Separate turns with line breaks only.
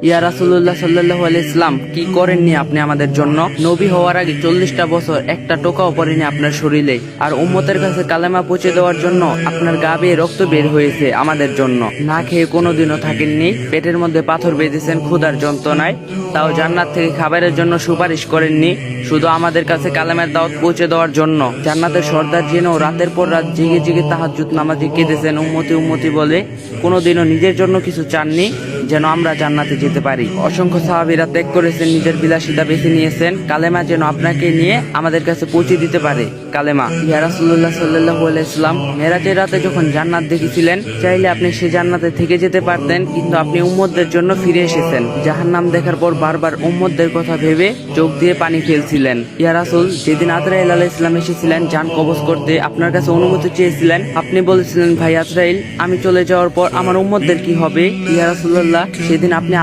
ইয়া রাসূলুল্লাহ সাল্লাল্লাহু আলাইহি ইসলাম, কি করেননি আপনি আমাদের জন্য? নবী হওয়ার আগে 40টা বছর একটা টোকাও পড়েনি আপনার শরীরে, আর উম্মতের কাছে কালেমা পৌঁছে দেওয়ার জন্য আপনার গা বেয়ে রক্ত বের হয়েছে আমাদের জন্য। না খেয়ে কোনোদিনও থাকেননি, পেটের মধ্যে পাথর বেঁধেছেন ক্ষুধার যন্ত্রণায়, তাও জান্নাত থেকে খাবারের জন্য সুপারিশ করেননি, শুধু আমাদের কাছে কালেমার দাওয়াত পৌঁছে দেওয়ার জন্য। জান্নাতের সর্দার জেনেও রাতের পর রাত জেগে জেগে তাহাজ্জুদ নামাজে কেঁদেছেন উম্মতি উম্মতি বলে, কোনোদিনও নিজের জন্য কিছু চাননি যেন আমরা জান্নাতে যেতে পারি। অসংখ্য সাহাবীরা ত্যাগ করেছেন, নিজের বিলাসিতা বেছে নিয়েছেন কালেমা যেন আপনাকে নিয়ে আমাদের কাছে পৌঁছে দিতে পারে। কালেমা। ইয়া রাসূলুল্লাহ সাল্লাল্লাহু আলাইহি ওয়াসাল্লাম, মেরাজের রাতে যখন জান্নাত দেখেছিলেন, চাইলে আপনি সে জান্নাতে থেকে যেতে পারতেন, কিন্তু আপনি উম্মতদের জন্য ফিরে এসেছেন। জাহান্নাম দেখার পর বারবার উম্মতদের কথা ভেবে চোখ দিয়ে পানি ফেলছিলেন। ইয়া রাসূল, যেদিন আজরাইল আলাইহিস সালাম এসেছিলেন জান কবজ করতে, আপনার কাছে অনুমতি চেয়েছিলেন, আপনি বলেছিলেন, ভাই আজরাইল, আমি চলে যাওয়ার পর আমার উম্মতদের কি হবে? ইয়া রাসূলুল্লাহ, সেদিন আপনি